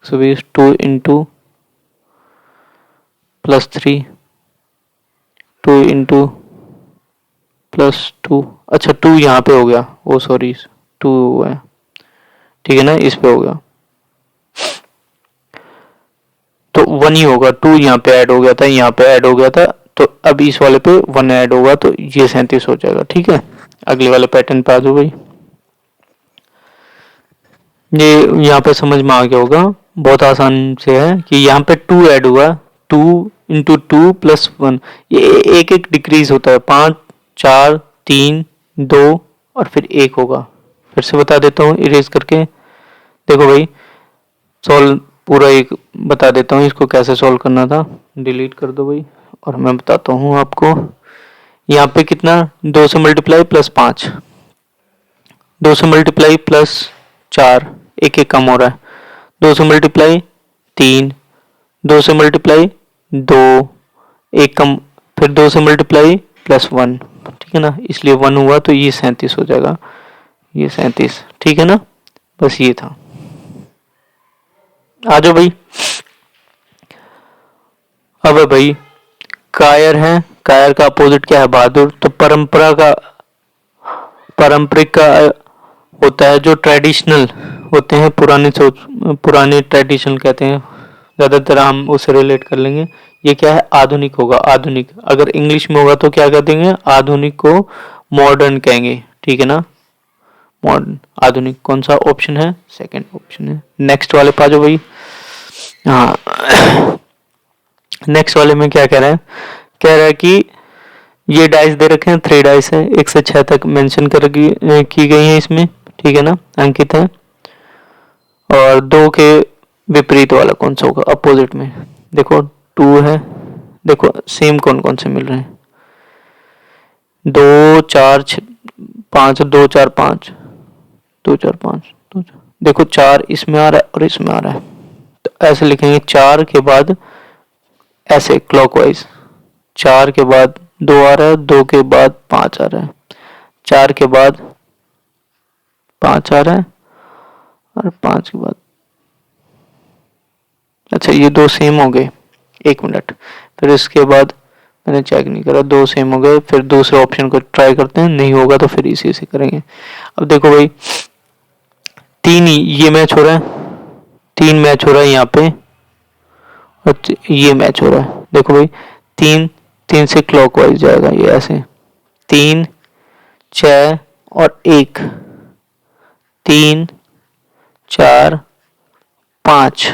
120, 2 इंटू प्लस 3, 2 इंटू प्लस 2, अच्छा 2 यहाँ पे हो गया, ओ सॉरी 2 हुआ है, ठीक है ना, इस पे हो गया, तो 1 ही होगा, 2 यहाँ पे ऐड हो गया था, यहाँ पे ऐड हो गया था, तो अब इस वाले पे 1 ऐड होगा, तो ये 37 हो जाएगा, ठीक है। अगले वाले पैटर्न पे आ जाओ भाई। ये यहाँ पे समझ में आ गया होगा, बहुत आसान से है कि यहाँ पे 2 ऐड हुआ, 2 इंटू 2 प्लस 1, ये एक एक डिक्रीज होता है, 5 4 3 2 और फिर 1 होगा। फिर से बता देता हूँ इरेज करके, देखो भाई सॉल्व पूरा एक बता देता हूँ, इसको कैसे सॉल्व करना था, डिलीट कर दो भाई और मैं बताता हूँ आपको। यहाँ पे कितना, 2 से मल्टीप्लाई प्लस 5, 2 से मल्टीप्लाई प्लस 4, एक एक कम हो रहा है, 2 से मल्टीप्लाई 3, 2 से मल्टीप्लाई 2, एक कम, फिर 2 से मल्टीप्लाई प्लस 1, ठीक है ना, इसलिए 1 हुआ, तो ये 37 हो जाएगा, ये 37, ठीक है ना, बस ये था। आ जाओ भाई। अब है भाई कायर है, कायर का अपोजिट क्या है, बहादुर। तो पारंपरिक का होता है जो ट्रेडिशनल होते हैं, पुराने सोच, पुराने ट्रेडिशन कहते हैं, ज़्यादातर हम उसे रिलेट कर लेंगे। ये क्या है, आधुनिक होगा, आधुनिक। अगर इंग्लिश में होगा तो क्या कह देंगे, आधुनिक को मॉडर्न कहेंगे, ठीक है ना, मॉडर्न आधुनिक। कौन सा ऑप्शन है, सेकंड ऑप्शन है। नेक्स्ट वाले पा जाओ भाई। हाँ, नेक्स्ट वाले में क्या कह रहा है, कह रहा है कि ये डाइस दे रखे हैं, 3 डाइस है, 1 से 6 तक मेंशन की गई है इसमें, ठीक है ना, अंकित है। और 2 के विपरीत वाला कौन सा होगा, अपोजिट में, देखो 2 है, देखो सेम कौन कौन से मिल रहे हैं, 2 4 5, 2 4 5, 2 4 5, 2 4, देखो 4 इसमें आ रहा है और इसमें आ रहा है, तो ऐसे लिखेंगे, 4 के बाद ऐसे क्लॉकवाइज, 4 के बाद 2 आ रहा है, 2 के बाद 5 आ रहा है, 4 के बाद 5 आ रहा है, और 5 के बाद, अच्छा ये 2 सेम हो गए, एक मिनट, फिर इसके बाद मैंने चेक नहीं करा, 2 सेम हो गए, फिर दूसरे ऑप्शन को ट्राई करते हैं, नहीं होगा तो फिर इसी से करेंगे। अब देखो भाई 3 ये मैच हो रहा है, 3 मैच हो रहा है यहाँ पे, और ये मैच हो रहा है। देखो भाई 3 3 से क्लॉकवाइज जाएगा ये ऐसे, 3 6 और 1, 3 4 5।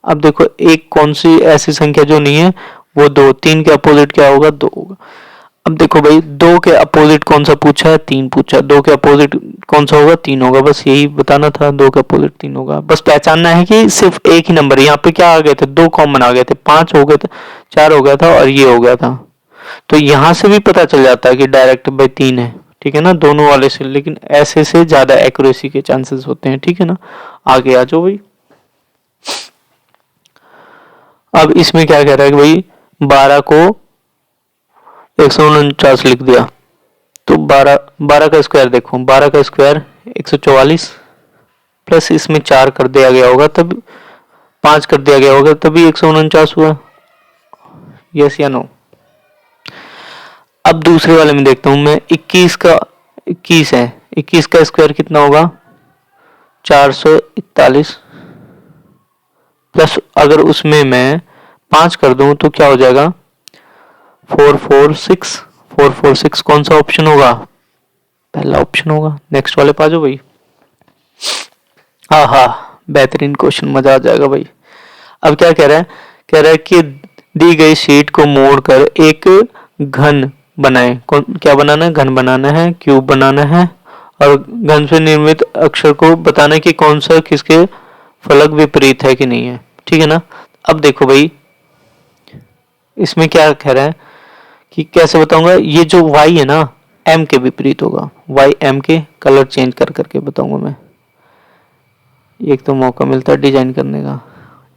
अब देखो एक कौन सी ऐसी संख्या जो नहीं है, वो 2, 3 के अपोजिट क्या होगा, 2 होगा। अब देखो भाई 2 के अपोजिट कौन सा पूछा है, 3 पूछा, 2 के अपोजिट कौन सा होगा, 3 होगा, बस यही बताना था, 2 के अपोजिट 3 होगा। बस पहचानना है कि सिर्फ एक ही नंबर, यहाँ पे क्या आ गए थे, 2 कॉमन आ गए थे, 5 हो गए थे, 4 हो गया था और ये हो गया था। तो यहां से भी पता चल जाता है कि डायरेक्ट बाई 3 है, ठीक है ना, दोनों वाले से, लेकिन ऐसे से ज्यादा एक्यूरेसी के चांसेस होते हैं, ठीक है ना। आगे आ जाओ भाई। अब इसमें क्या कह रहा है कि भाई 12 को 149 लिख दिया, तो 12 का स्क्वायर देखो, 12 का स्क्वायर 144, प्लस इसमें 4 कर दिया गया होगा, तब 5 कर दिया गया होगा, तभी 149 हुआ, यस या नो। अब दूसरे वाले में देखता हूं मैं, 21 का 21 है, 21 का स्क्वायर कितना होगा, 441, प्लस अगर उसमें मैं 5 कर दूं तो क्या हो जाएगा, 446, 446 कौन सा ऑप्शन होगा, पहला ऑप्शन होगा। नेक्स्ट वाले पा जाओ भाई। हाँ हाँ, बेहतरीन क्वेश्चन, मजा आ जाएगा भाई। अब क्या कह रहा है, कह रहा है कि दी गई शीट को मोड़कर एक घन बनाए, क्या बनाना है, घन बनाना है, क्यूब बनाना है, और घन से निर्मित अक्षर को बताना है कि कौन सा किसके फलक विपरीत है कि नहीं है, ठीक है ना। अब देखो भाई इसमें क्या कह रहा है कि कैसे बताऊंगा, ये जो y है ना m के विपरीत होगा, y m के, कलर चेंज कर करके बताऊंगा मैं, एक तो मौका मिलता है डिजाइन करने का।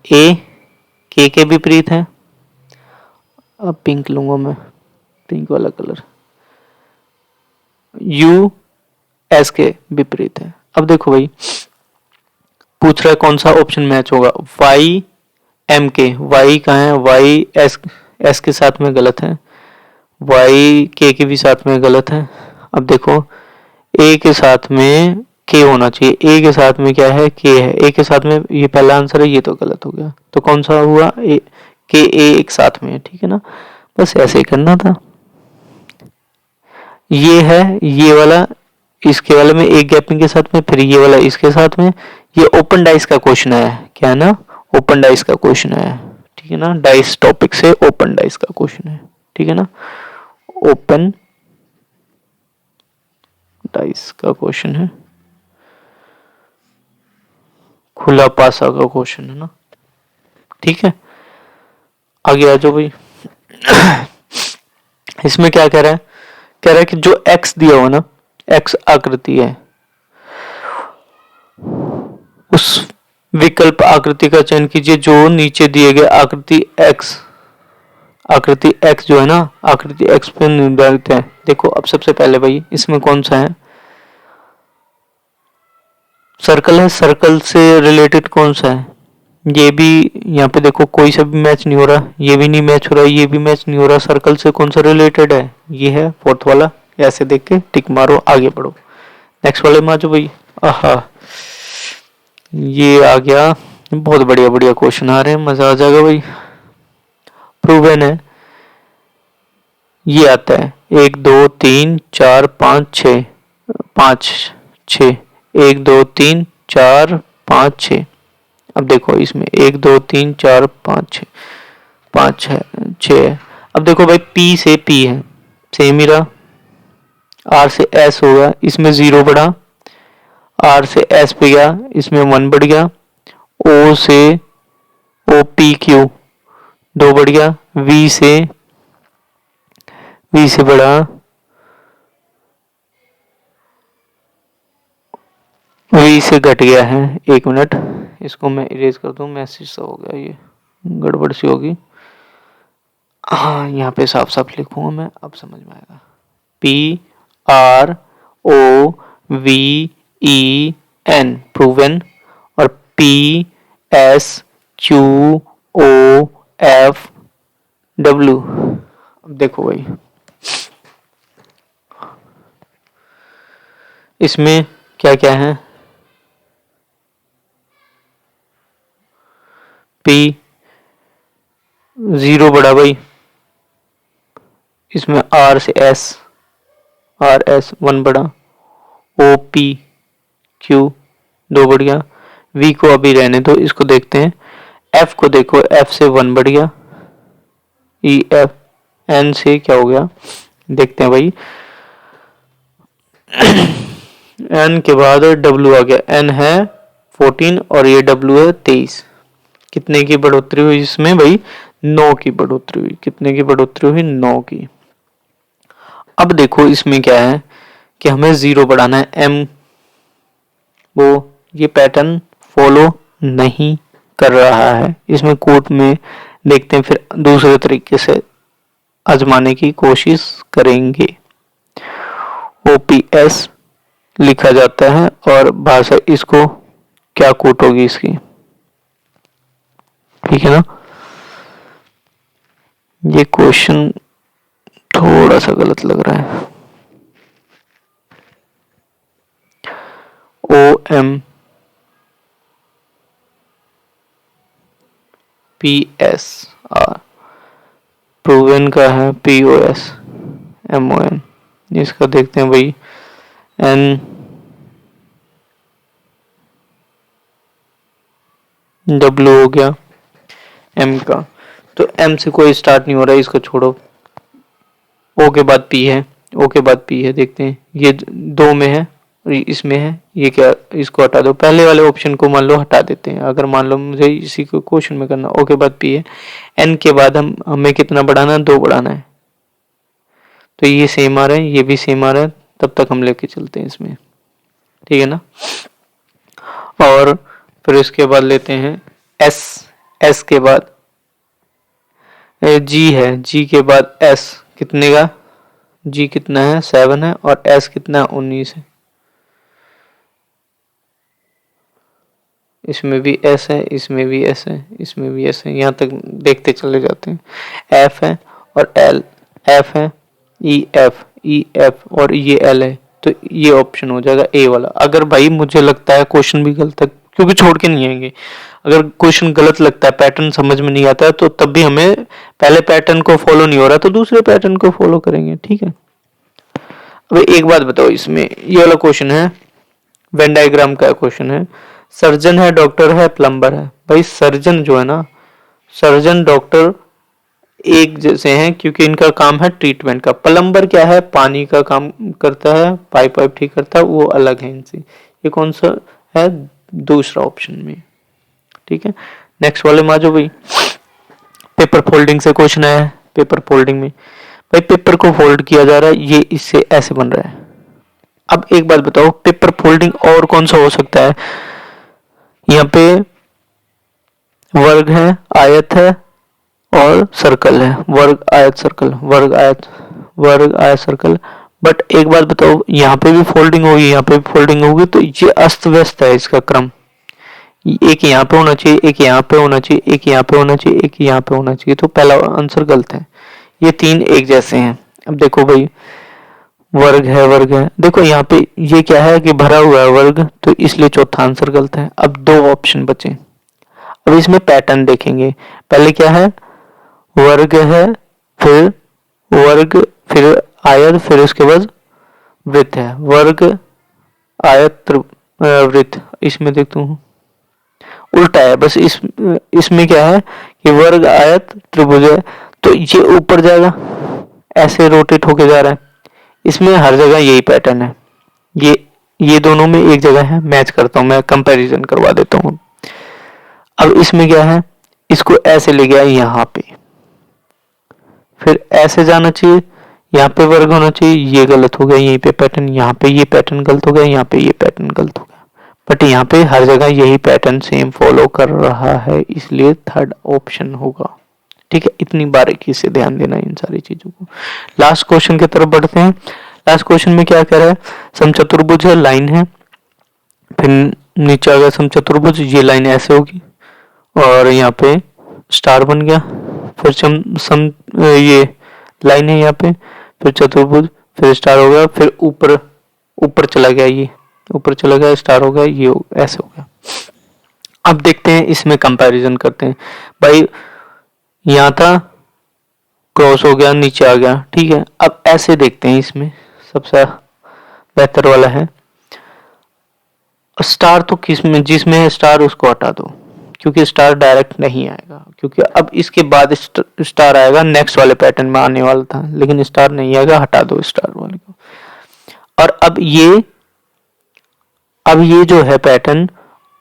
a k के विपरीत है, अब पिंक लूंगा मैं, पिंक वाला कलर। u s के विपरीत है। अब देखो भाई पूछ रहा है कौन सा ऑप्शन मैच होगा, y m के, y कहाँ है, y s के साथ में गलत है, y के भी साथ में गलत है। अब देखो a के साथ में k होना चाहिए, a के साथ में क्या है, k है, a के साथ में, ये पहला आंसर है, ये तो गलत हो गया, तो कौन सा हुआ, k a एक साथ में है, ठीक है ना। बस ऐसे ही करना था। ये है ये वाला, इसके वाले में एक गैपिंग के साथ में, फिर ये वाला इसके साथ में। ये ओपन डाइस का क्वेश्चन है, क्या है ना, ओपन डाइस का क्वेश्चन है, ठीक है ना, डाइस टॉपिक से ओपन डाइस का क्वेश्चन है, ठीक है ना, ओपन डाइस का क्वेश्चन है, खुला पासा का क्वेश्चन है ना, ठीक है। आगे आ जाओ भाई। इसमें क्या कह रहा है, कह रहा है कि जो x दिया हुआ ना, x आकृति है, उस विकल्प आकृति का चयन कीजिए जो नीचे दिए गए आकृति x जो है ना, आकृति x पे निर्धारित है। देखो अब सबसे पहले भाई इसमें कौन सा है, सर्कल है, सर्कल से रिलेटेड कौन सा है, ये भी यहाँ पे देखो कोई सा भी मैच नहीं हो रहा, ये भी नहीं मैच हो रहा, ये भी मैच नहीं हो रहा, सर्कल से कौन सा रिलेटेड है, ये है फोर्थ वाला, ऐसे देख के टिक मारो, आगे बढ़ो। नेक्स्ट वाले में आ जाओ भाई। आहा, ये आ गया, बहुत बढ़िया बढ़िया क्वेश्चन आ रहे हैं, मजा आ जाएगा भाई। प्रूवन है, ये आता है 1 2 3 4 5 6, 5 6, 1 2 3 4 5 6। अब देखो इसमें 1 2 3 4 5 6, 5 है 6 है। अब देखो भाई P से P है, सेम ही रहा, R से S होगा, इसमें 0 बढ़ा, R से S पे गया, इसमें 1 बढ़ गया, O से O P Q 2 बढ़ गया, V से बढ़ा, V से घट गया है, एक मिनट इसको मैं इरेज कर दूं, मैसेज सा हो गया, ये गड़बड़ सी होगी। हाँ यहाँ पे साफ साफ लिखूंगा मैं, अब समझ में आएगा। PROVEN प्रूवन, और PSQOF W। अब देखो भाई इसमें क्या क्या है, P 0 बड़ा भाई, इसमें R से S, RS 1 बड़ा, O P Q 2 बढ़िया, V को अभी रहने दो, इसको देखते हैं। F को देखो, F से 1 बढ़ गया, E F N से क्या हो गया देखते हैं भाई। N के बाद W आ गया, N है 14 और ये W है 23। कितने की बढ़ोतरी हुई इसमें भाई, 9 की बढ़ोतरी हुई। कितने की बढ़ोतरी हुई, 9 की। अब देखो इसमें क्या है कि हमें 0 बढ़ाना है, M वो ये पैटर्न फॉलो नहीं कर रहा है, इसमें कोड में देखते हैं, फिर दूसरे तरीके से आजमाने की कोशिश करेंगे। OPS लिखा जाता है और भाषा इसको क्या कोट होगी इसकी, ठीक है ना। ये क्वेश्चन थोड़ा सा गलत लग रहा है। OMPSR प्रूवन का है POSMON। इसका देखते हैं भाई, NW हो गया M का, तो M से कोई स्टार्ट नहीं हो रहा है, इसको छोड़ो। O के बाद P है, O के बाद P है, देखते हैं ये 2 में है और इसमें है, ये क्या, इसको हटा दो, पहले वाले ऑप्शन को मान लो हटा देते हैं। अगर मान लो मुझे इसी को क्वेश्चन में करना, O के बाद P है, N के बाद हमें कितना बढ़ाना है, 2 बढ़ाना है, तो ये सेम आ रहा है, ये भी सेम आ रहा है, तब तक हम लेके चलते हैं इसमें, ठीक है ना। और फिर इसके बाद लेते हैं S के बाद G है, G के बाद S कितने का, G कितना है 7 है और S कितना है 19 है। इसमें भी S है, इसमें भी S है, इसमें भी S है, यहाँ तक देखते चले जाते हैं। F है और L, F है, EF और ये L है, तो ये ऑप्शन हो जाएगा A वाला। अगर भाई मुझे लगता है क्वेश्चन भी गलत है, क्योंकि छोड़ के नहीं आएंगे, अगर क्वेश्चन गलत लगता है, पैटर्न समझ में नहीं आता है, तो तब भी हमें पहले पैटर्न को फॉलो नहीं हो रहा तो दूसरे पैटर्न को फॉलो करेंगे, ठीक है। अब एक बात बताओ, इसमें ये वाला क्वेश्चन है, वेन डायग्राम का क्वेश्चन है, सर्जन है, डॉक्टर है, प्लम्बर है। भाई सर्जन जो है ना, सर्जन डॉक्टर एक जैसे हैं क्योंकि इनका काम है ट्रीटमेंट का। प्लम्बर क्या है, पानी का काम करता है, पाइप वाइप ठीक करता है, वो अलग है इनसे। ये कौन सा है, दूसरा ऑप्शन में, ठीक है। नेक्स्ट वाले में आ जाओ भाई। पेपर फोल्डिंग से क्वेश्चन है, पेपर फोल्डिंग में भाई पेपर को फोल्ड किया जा रहा है, ये इससे ऐसे बन रहा है। अब एक बात बताओ, पेपर फोल्डिंग और कौन सा हो सकता है, यहाँ पे वर्ग है, आयत है और सर्कल है, वर्ग आयत सर्कल, वर्ग आयत सर्कल। बट एक बात बताओ, यहाँ पे भी फोल्डिंग होगी, यहाँ पे भी फोल्डिंग होगी, तो ये अस्त व्यस्त है इसका क्रम। एक यहाँ पे होना चाहिए, एक यहाँ पे होना चाहिए, एक यहाँ पे होना चाहिए, एक यहाँ पे होना चाहिए, तो पहला आंसर गलत है। ये 3 एक जैसे हैं। अब देखो भाई, वर्ग है, देखो यहाँ पे ये क्या है कि भरा हुआ है वर्ग, तो इसलिए चौथा आंसर गलत है। अब 2 ऑप्शन बचे। अब इसमें पैटर्न देखेंगे, पहले क्या है, वर्ग है, फिर वर्ग, फिर आयत, फिर उसके बाद वृत्त है, वर्ग आयत वृत्त। इसमें देखता हूँ उल्टा है, बस इसमें क्या है कि वर्ग आयत त्रिभुज है, तो ये ऊपर जाएगा, ऐसे रोटेट होके जा रहा है। इसमें हर जगह यही पैटर्न है, ये दोनों में एक जगह है, मैच करता हूँ मैं, कंपैरिजन करवा देता हूँ। अब इसमें क्या है, इसको ऐसे ले गया यहाँ पे, फिर ऐसे जाना चाहिए, यहाँ पे वर्ग होना चाहिए, ये गलत हो गया, यहीं पे पैटर्न, यहाँ पे ये पैटर्न गलत हो गया, यहाँ पे ये पैटर्न गलत हो गया। बट यहाँ पे हर जगह यही पैटर्न सेम फॉलो कर रहा है, इसलिए थर्ड ऑप्शन होगा, ठीक है। इतनी बारीकी से ध्यान देना इन सारी चीजों को। लास्ट क्वेश्चन की तरफ बढ़ते हैं। लास्ट क्वेश्चन में क्या कह रहा है, समचतुर्भुज है, लाइन है, फिर नीचे आ गया समचतुर्भुज, ये लाइन ऐसे होगी और यहाँ पे स्टार बन गया, फिर ये लाइन है यहाँ पे, फिर चतुर्भुज, फिर स्टार हो गया, फिर ऊपर ऊपर चला गया, ये ऊपर चला गया, स्टार हो गया, ये ऐसे हो गया। अब देखते हैं इसमें कंपैरिजन करते हैं भाई। यहाँ था, क्रॉस हो गया, नीचे आ गया, ठीक है। अब ऐसे देखते हैं, इसमें सबसे बेहतर वाला है स्टार। तो किसमें, जिसमें है स्टार उसको हटा दो, क्योंकि स्टार डायरेक्ट नहीं आएगा, क्योंकि अब इसके बाद स्टार आएगा नेक्स्ट वाले पैटर्न में आने वाला था, लेकिन स्टार नहीं आएगा, हटा दो स्टार वाले को। और अब ये जो है पैटर्न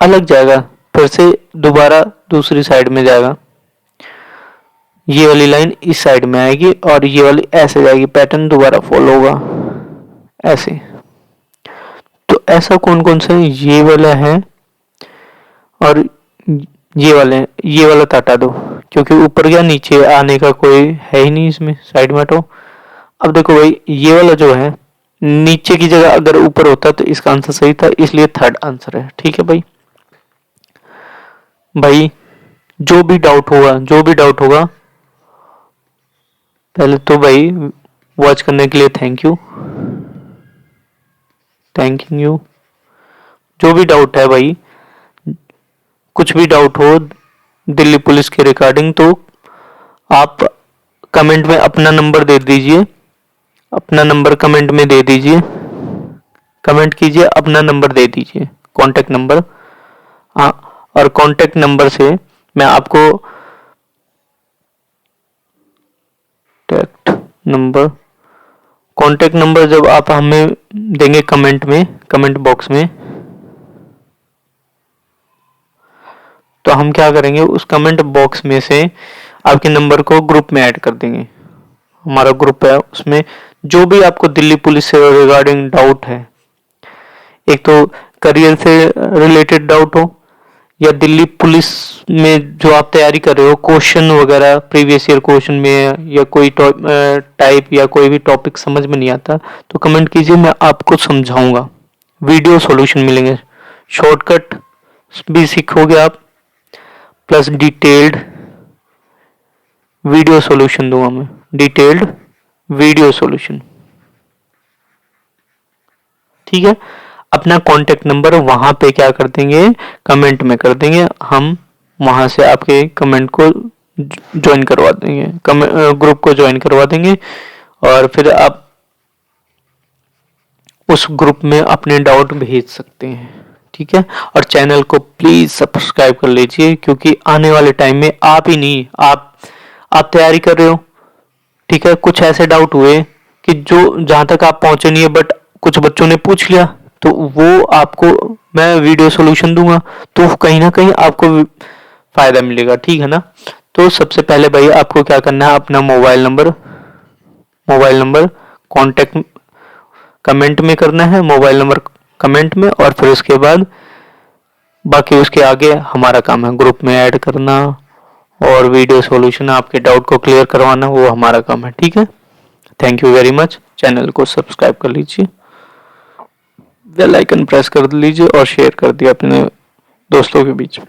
अलग जाएगा, फिर से दोबारा दूसरी साइड में जाएगा। ये वाली लाइन इस साइड में आएगी और ये वाली ऐसे जाएगी, पैटर्न दोबारा फॉलो होगा ऐसे। तो ऐसा कौन कौन सा है, ये वाला है और ये वाले, ये वाला तो हटा दो, क्योंकि ऊपर गया, नीचे आने का कोई है ही नहीं इसमें, साइड में हटो। अब देखो भाई, ये वाला जो है नीचे की जगह अगर ऊपर होता तो इसका आंसर सही था, इसलिए थर्ड आंसर है, ठीक है भाई। भाई जो भी डाउट होगा पहले तो भाई वॉच करने के लिए थैंक यू। जो भी डाउट है भाई, कुछ भी डाउट हो दिल्ली पुलिस के रिगार्डिंग, तो आप कमेंट में अपना नंबर दे दीजिए, अपना नंबर कमेंट में दे दीजिए, कमेंट कीजिए, अपना नंबर दे दीजिए, कांटेक्ट नंबर। हाँ, और कांटेक्ट नंबर से मैं आपको कांटेक्ट नंबर जब आप हमें देंगे कमेंट बॉक्स में, तो हम क्या करेंगे, उस कमेंट बॉक्स में से आपके नंबर को ग्रुप में ऐड कर देंगे। हमारा ग्रुप है, उसमें जो भी आपको दिल्ली पुलिस से रिगार्डिंग डाउट है, एक तो करियर से रिलेटेड डाउट हो, या दिल्ली पुलिस में जो आप तैयारी कर रहे हो, क्वेश्चन वगैरह प्रीवियस ईयर क्वेश्चन में, या कोई टाइप या कोई भी टॉपिक समझ में नहीं आता, तो कमेंट कीजिए, मैं आपको समझाऊंगा। वीडियो सॉल्यूशन मिलेंगे, शॉर्टकट भी सीखोगे आप, प्लस डिटेल्ड वीडियो सॉल्यूशन दूंगा मैं, डिटेल्ड वीडियो सॉल्यूशन, ठीक है। अपना कांटेक्ट नंबर वहां पे क्या कर देंगे, कमेंट में कर देंगे, हम वहां से आपके कमेंट को ज्वाइन करवा देंगे, ग्रुप को ज्वाइन करवा देंगे, और फिर आप उस ग्रुप में अपने डाउट भेज सकते हैं, ठीक है। और चैनल को प्लीज सब्सक्राइब कर लीजिए, क्योंकि आने वाले टाइम में आप ही नहीं, आप तैयारी कर रहे हो, ठीक है। कुछ ऐसे डाउट हुए कि जो जहां तक आप पहुंचे नहीं है, बट कुछ बच्चों ने पूछ लिया, तो वो आपको मैं वीडियो सॉल्यूशन दूंगा, तो कहीं ना कहीं आपको फायदा मिलेगा, ठीक है ना। तो सबसे पहले भाई आपको क्या करना है, अपना मोबाइल नंबर कांटेक्ट कमेंट में करना है, मोबाइल नंबर कमेंट में, और फिर उसके बाद बाकी उसके आगे हमारा काम है ग्रुप में ऐड करना, और वीडियो सॉल्यूशन आपके डाउट को क्लियर करवाना, वो हमारा काम है, ठीक है। Thank you very much. Channel को सब्सक्राइब कर लीजिए, बेल आइकन प्रेस कर लीजिए, और शेयर कर दिया अपने दोस्तों के बीच में।